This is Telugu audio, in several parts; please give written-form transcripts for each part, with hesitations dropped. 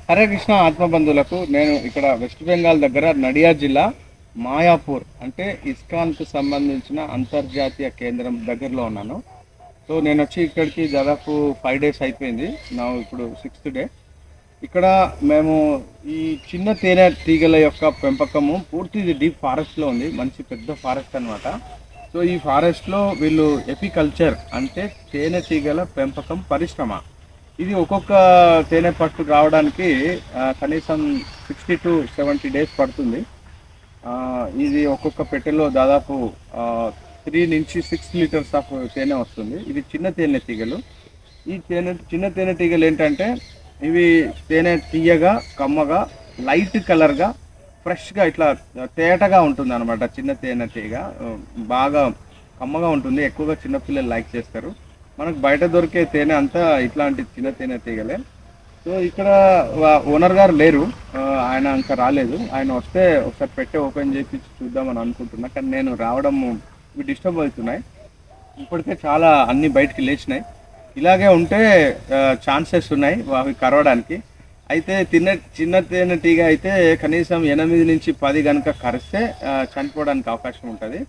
హరే కృష్ణ ఆత్మబంధువులకు నేను ఇక్కడ వెస్ట్ బెంగాల్ దగ్గర నడియా జిల్లా మాయాపూర్ అంటే ఇస్కాన్కు సంబంధించిన అంతర్జాతీయ కేంద్రం దగ్గరలో ఉన్నాను. సో నేను వచ్చి ఇక్కడికి దాదాపు 5 డేస్ అయిపోయింది. నా ఇప్పుడు 6th డే. ఇక్కడ మేము ఈ చిన్న తేనె తీగల యొక్క పెంపకము పూర్తి డీప్ ఫారెస్ట్లో ఉంది. మంచి పెద్ద ఫారెస్ట్ అన్నమాట. సో ఈ ఫారెస్ట్లో వీళ్ళు ఎపికల్చర్ అంటే తేనె తీగల పెంపకం పరిశ్రమ. ఇది ఒక్కొక్క తేనె పట్టు రావడానికి కనీసం 60 to 70 డేస్ పడుతుంది. ఇది ఒక్కొక్క పెట్టెలో దాదాపు 3 నుంచి 6 లీటర్స్ ఆఫ్ తేనె వస్తుంది. ఇది చిన్న తేనె తీగలు. ఈ చిన్న తేనె తీగలు ఏంటంటే ఇవి తేనె తీయగా, కమ్మగా, లైట్ కలర్గా, ఫ్రెష్గా ఇట్లా తేటగా ఉంటుంది అనమాట. చిన్న తేనె తీగ బాగా కమ్మగా ఉంటుంది. ఎక్కువగా చిన్నపిల్లలు లైక్ చేస్తారు. మనకు బయట దొరికే తేనె అంతా ఇట్లాంటి చిన్న తేనె తీగలే. సో ఇక్కడ ఓనర్ గారు లేరు, ఆయన ఇంకా రాలేదు. ఆయన వస్తే ఒకసారి పెట్టే ఓపెన్ చేసి చూద్దామని అనుకుంటున్నా. కానీ నేను రావడం ఇవి డిస్టర్బ్ అవుతున్నాయి. ఇప్పటికే చాలా అన్ని బయటికి లేచినాయి. ఇలాగే ఉంటే ఛాన్సెస్ ఉన్నాయి అవి కరవడానికి. అయితే చిన్న తేనె తీగ అయితే కనీసం 8 నుంచి 10 కనుక కరిస్తే చనిపోవడానికి అవకాశం ఉంటుంది.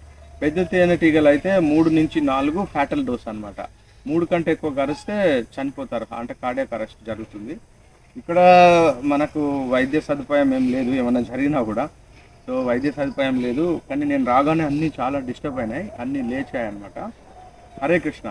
పెద్ద తేనె తీగలు అయితే 3 నుంచి 4 ఫ్యాటల్ డోస్ అనమాట. 3 కంటే ఎక్కువ కరిస్తే చనిపోతారు, అంటే కార్డియాక్ అరెస్ట్ జరుగుతుంది. ఇక్కడ మనకు వైద్య సదుపాయం ఏం లేదు, ఏమైనా జరిగినా కూడా. సో వైద్య సదుపాయం లేదు. కానీ నేను రాగానే అన్నీ చాలా డిస్టర్బ్ అయినాయి, అన్నీ లేచాయి అనమాట. హరే కృష్ణ.